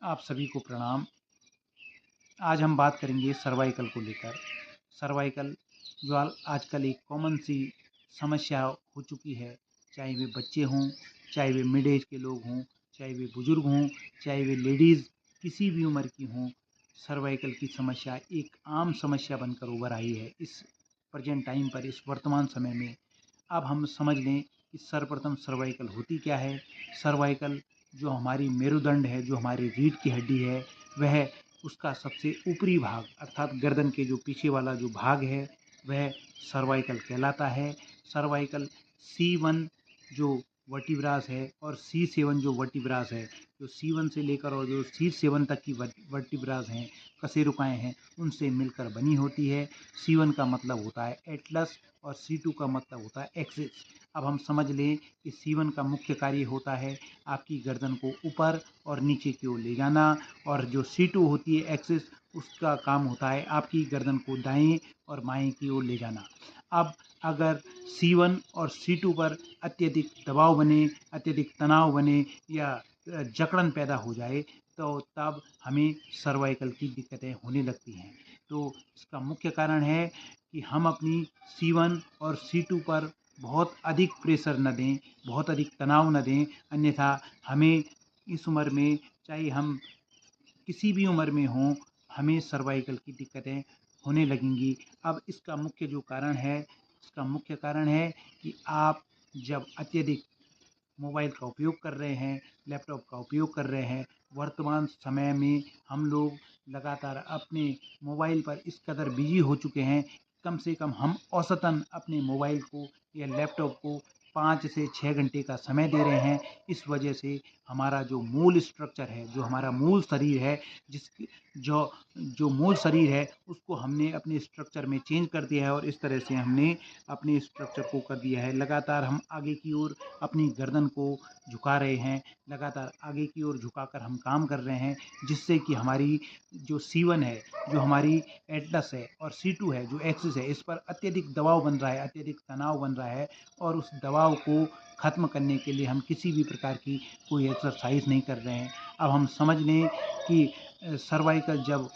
आप सभी को प्रणाम। आज हम बात करेंगे सर्वाइकल को लेकर। सर्वाइकल जो आजकल एक कॉमन सी समस्या हो चुकी है, चाहे वे बच्चे हों, चाहे वे मिड एज के लोग हों, चाहे वे बुज़ुर्ग हों, चाहे वे लेडीज़ किसी भी उम्र की हों, सर्वाइकल की समस्या एक आम समस्या बनकर उभर आई है इस प्रेजेंट टाइम पर, इस वर्तमान समय में। अब हम समझ लें कि सर्वप्रथम सर्वाइकल होती क्या है। सर्वाइकल जो हमारी मेरुदंड है, जो हमारी रीढ़ की हड्डी है, वह उसका सबसे ऊपरी भाग अर्थात गर्दन के जो पीछे वाला जो भाग है, वह सर्वाइकल कहलाता है। सर्वाइकल C1 जो वर्टिब्रास है और C7 जो वर्टिब्रास है, जो C1 से लेकर और जो C7 तक की वर्टिब्रास हैं, कशेरुकाएँ हैं, उनसे मिलकर बनी होती है। C1 का मतलब होता है एटलस और C2 का मतलब होता है एक्सिस। अब हम समझ लें कि C1 का मुख्य कार्य होता है आपकी गर्दन को ऊपर और नीचे की ओर ले जाना, और जो C2 होती है एक्सिस, उसका काम होता है आपकी गर्दन को दाएं और बाएं की ओर ले जाना। अब अगर C1 और C2 पर अत्यधिक दबाव बने, अत्यधिक तनाव बने या जकड़न पैदा हो जाए, तो तब हमें सर्वाइकल की दिक्कतें होने लगती हैं। तो इसका मुख्य कारण है कि हम अपनी C1 और C2 पर बहुत अधिक प्रेशर न दें, बहुत अधिक तनाव न दें, अन्यथा हमें इस उम्र में, चाहे हम किसी भी उम्र में हों, हमें सर्वाइकल की दिक्कतें होने लगेंगी। अब इसका मुख्य जो कारण है, इसका मुख्य कारण है कि आप जब अत्यधिक मोबाइल का उपयोग कर रहे हैं, लैपटॉप का उपयोग कर रहे हैं, वर्तमान समय में हम लोग लगातार अपने मोबाइल पर इस कदर बिजी हो चुके हैं, कम से कम हम औसतन अपने मोबाइल को या लैपटॉप को 5 से 6 घंटे का समय दे रहे हैं। इस वजह से हमारा जो मूल स्ट्रक्चर है, जो हमारा मूल शरीर है, जिस जो जो मूल शरीर है, उसको हमने अपने स्ट्रक्चर में चेंज कर दिया है और इस तरह से हमने अपने स्ट्रक्चर को कर दिया है। लगातार हम आगे की ओर अपनी गर्दन को झुका रहे हैं, लगातार आगे की ओर झुकाकर हम काम कर रहे हैं, जिससे कि हमारी जो C1 है, जो हमारी एटलस है, और C2 है जो एक्सिस है, इस पर अत्यधिक दबाव बन रहा है, अत्यधिक तनाव बन रहा है, और उस दबाव को ख़त्म करने के लिए हम किसी भी प्रकार की कोई एक्सरसाइज नहीं कर रहे हैं। अब हम समझ लें कि सर्वाइकल जब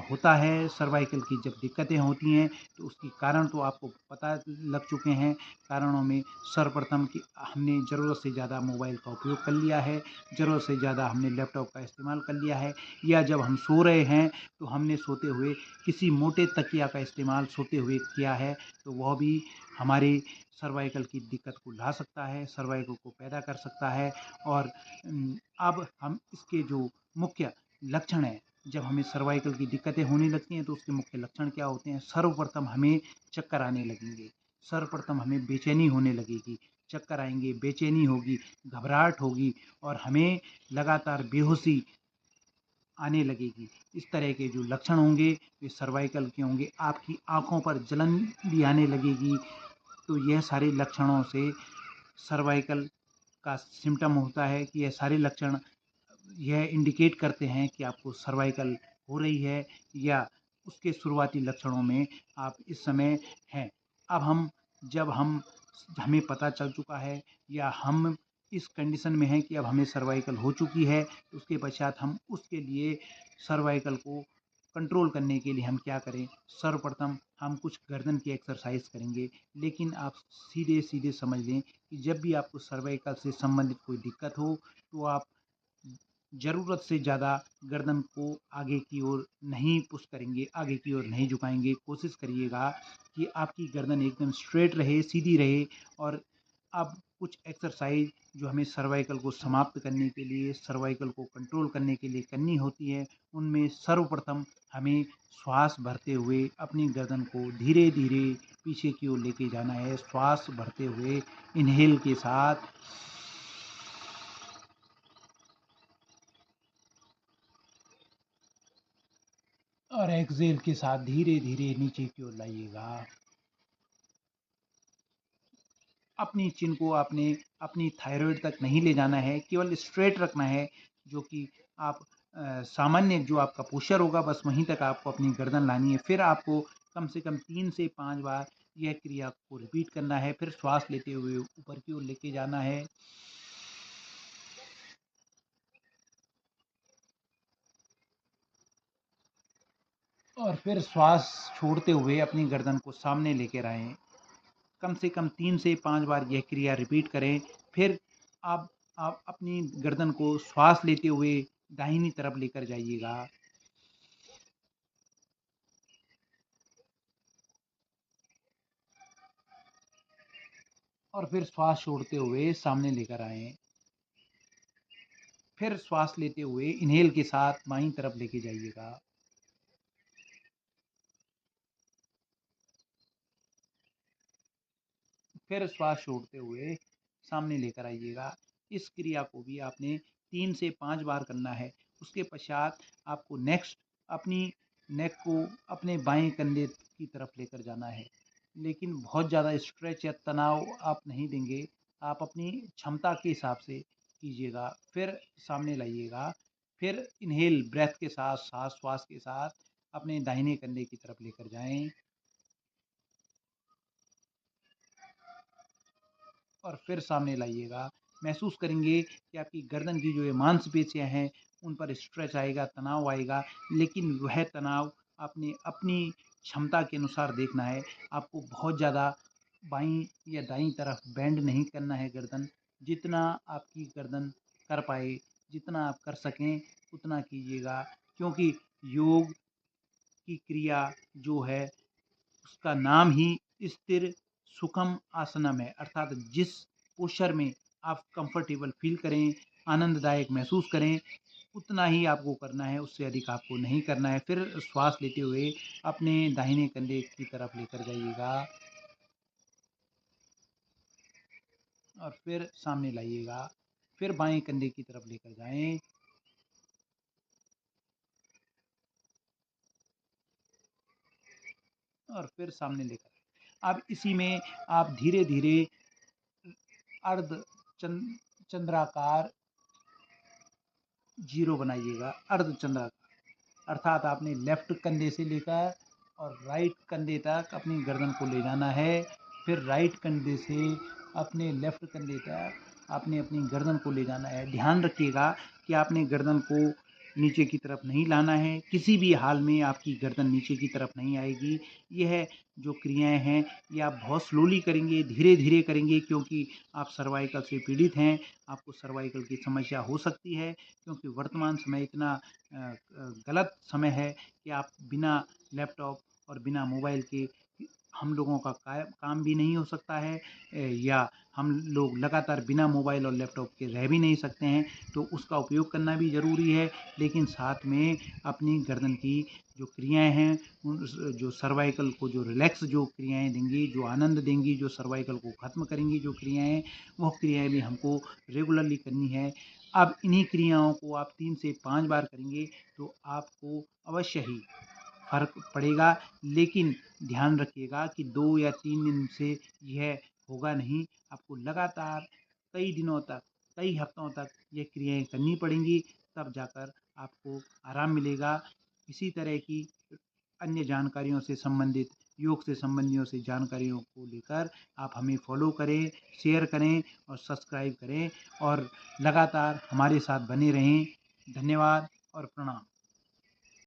होता है, सर्वाइकल की जब दिक्कतें होती हैं, तो उसके कारण तो आपको पता लग चुके हैं। कारणों में सर्वप्रथम कि हमने ज़रूरत से ज़्यादा मोबाइल का उपयोग कर लिया है, ज़रूरत से ज़्यादा हमने लैपटॉप का इस्तेमाल कर लिया है, या जब हम सो रहे हैं तो हमने सोते हुए किसी मोटे तकिया का इस्तेमाल सोते हुए किया है, तो वह भी हमारे सर्वाइकल की दिक्कत को ला सकता है, सर्वाइकल को पैदा कर सकता है। और अब हम इसके जो मुख्य लक्षण हैं, जब हमें सर्वाइकल की दिक्कतें होने लगती हैं तो उसके मुख्य लक्षण क्या होते हैं। सर्वप्रथम हमें चक्कर आने लगेंगे, सर्वप्रथम हमें बेचैनी होने लगेगी, चक्कर आएंगे, बेचैनी होगी, घबराहट होगी, और हमें लगातार बेहोशी आने लगेगी। इस तरह के जो लक्षण होंगे वे सर्वाइकल के होंगे। आपकी आँखों पर जलन भी आने लगेगी। तो यह सारे लक्षणों से सर्वाइकल का सिम्टम होता है कि यह सारे लक्षण यह इंडिकेट करते हैं कि आपको सर्वाइकल हो रही है, या उसके शुरुआती लक्षणों में आप इस समय हैं। अब जब हमें पता चल चुका है, या हम इस कंडीशन में हैं कि अब हमें सर्वाइकल हो चुकी है, तो उसके पश्चात हम उसके लिए सर्वाइकल को कंट्रोल करने के लिए हम क्या करें। सर्वप्रथम हम कुछ गर्दन की एक्सरसाइज करेंगे। लेकिन आप सीधे सीधे समझ लें कि जब भी आपको सर्वाइकल से संबंधित कोई दिक्कत हो, तो आप ज़रूरत से ज़्यादा गर्दन को आगे की ओर नहीं पुश करेंगे, आगे की ओर नहीं झुकाएंगे। कोशिश करिएगा कि आपकी गर्दन एकदम स्ट्रेट रहे, सीधी रहे। और अब कुछ एक्सरसाइज जो हमें सर्वाइकल को समाप्त करने के लिए, सर्वाइकल को कंट्रोल करने के लिए करनी होती है, उनमें सर्वप्रथम हमें श्वास भरते हुए अपनी गर्दन को धीरे धीरे पीछे की ओर लेके जाना है। श्वास भरते हुए इनहेल के साथ, और एक्सहेल के साथ धीरे धीरे नीचे की ओर लाइएगा। अपनी चिन को आपने अपनी थायराइड तक नहीं ले जाना है, केवल स्ट्रेट रखना है। जो कि आप सामान्य जो आपका पोस्चर होगा, बस वहीं तक आपको अपनी गर्दन लानी है। फिर आपको कम से कम 3 से 5 बार यह क्रिया को रिपीट करना है। फिर श्वास लेते हुए ऊपर की ओर लेके जाना है। फिर श्वास छोड़ते हुए अपनी गर्दन को सामने लेकर आएँ। कम से कम 3 से 5 बार यह क्रिया रिपीट करें। फिर आप आप अपनी गर्दन को श्वास लेते हुए दाहिनी तरफ लेकर जाइएगा। और फिर श्वास छोड़ते हुए सामने लेकर आएँ। फिर श्वास लेते हुए इन्हेल के साथ बाईं तरफ लेके जाइएगा। फिर श्वास छोड़ते हुए सामने लेकर आइएगा। इस क्रिया को भी आपने 3 से 5 बार करना है। उसके पश्चात आपको नेक्स्ट अपनी नेक को अपने बाएं कंधे की तरफ लेकर जाना है, लेकिन बहुत ज़्यादा स्ट्रेच या तनाव आप नहीं देंगे। आप अपनी क्षमता के हिसाब से कीजिएगा। फिर सामने लाइएगा। फिर इन्हेल ब्रेथ के साथ सांस श्वास के साथ अपने दाहिने कंधे की तरफ लेकर जाएं और फिर सामने लाइएगा। महसूस करेंगे कि आपकी गर्दन की जो ये मांसपेशियाँ हैं, उन पर स्ट्रेच आएगा, तनाव आएगा, लेकिन वह तनाव आपने अपनी क्षमता के अनुसार देखना है। आपको बहुत ज़्यादा बाईं या दाईं तरफ बेंड नहीं करना है गर्दन। जितना आपकी गर्दन कर पाए, जितना आप कर सकें, उतना कीजिएगा, क्योंकि योग की क्रिया जो है उसका नाम ही स्थिर सुखम आसनम है, अर्थात जिस पोस्चर में आप कंफर्टेबल फील करें, आनंददायक महसूस करें, उतना ही आपको करना है, उससे अधिक आपको नहीं करना है। फिर श्वास लेते हुए अपने दाहिने कंधे की तरफ लेकर जाइएगा और फिर सामने लाइएगा। फिर बाएं कंधे की तरफ लेकर जाएं और फिर सामने लेकर आएं। अब इसी में आप धीरे धीरे अर्ध चंद्राकार जीरो बनाइएगा। अर्धचंद्राकार अर्थात आपने लेफ्ट कंधे से लेकर और राइट कंधे तक अपनी गर्दन को ले जाना है। फिर राइट कंधे से अपने लेफ्ट कंधे तक आपने अपनी गर्दन को ले जाना है। ध्यान रखिएगा कि आपने गर्दन को नीचे की तरफ नहीं लाना है। किसी भी हाल में आपकी गर्दन नीचे की तरफ नहीं आएगी। यह जो क्रियाएं हैं ये आप बहुत स्लोली करेंगे, धीरे धीरे करेंगे, क्योंकि आप सर्वाइकल से पीड़ित हैं। आपको सर्वाइकल की समस्या हो सकती है, क्योंकि वर्तमान समय इतना गलत समय है कि आप बिना लैपटॉप और बिना मोबाइल के हम लोगों का काम भी नहीं हो सकता है, या हम लोग लगातार बिना मोबाइल और लैपटॉप के रह भी नहीं सकते हैं। तो उसका उपयोग करना भी ज़रूरी है, लेकिन साथ में अपनी गर्दन की जो क्रियाएं हैं, उन जो सर्वाइकल को जो रिलैक्स जो क्रियाएं देंगी, जो आनंद देंगी, जो सर्वाइकल को ख़त्म करेंगी जो क्रियाएं, वो क्रियाएं भी हमको रेगुलरली करनी है। अब इन्हीं क्रियाओं को आप 3 से 5 बार करेंगे तो आपको अवश्य ही फ़र्क पड़ेगा, लेकिन ध्यान रखिएगा कि 2 या 3 दिन से यह होगा नहीं। आपको लगातार कई दिनों तक, कई हफ्तों तक ये क्रियाएँ करनी पड़ेंगी, तब जाकर आपको आराम मिलेगा। इसी तरह की अन्य जानकारियों से संबंधित, योग से संबंधियों से जानकारियों को लेकर आप हमें फॉलो करें, शेयर करें और सब्सक्राइब करें और लगातार हमारे साथ बने रहें। धन्यवाद और प्रणाम।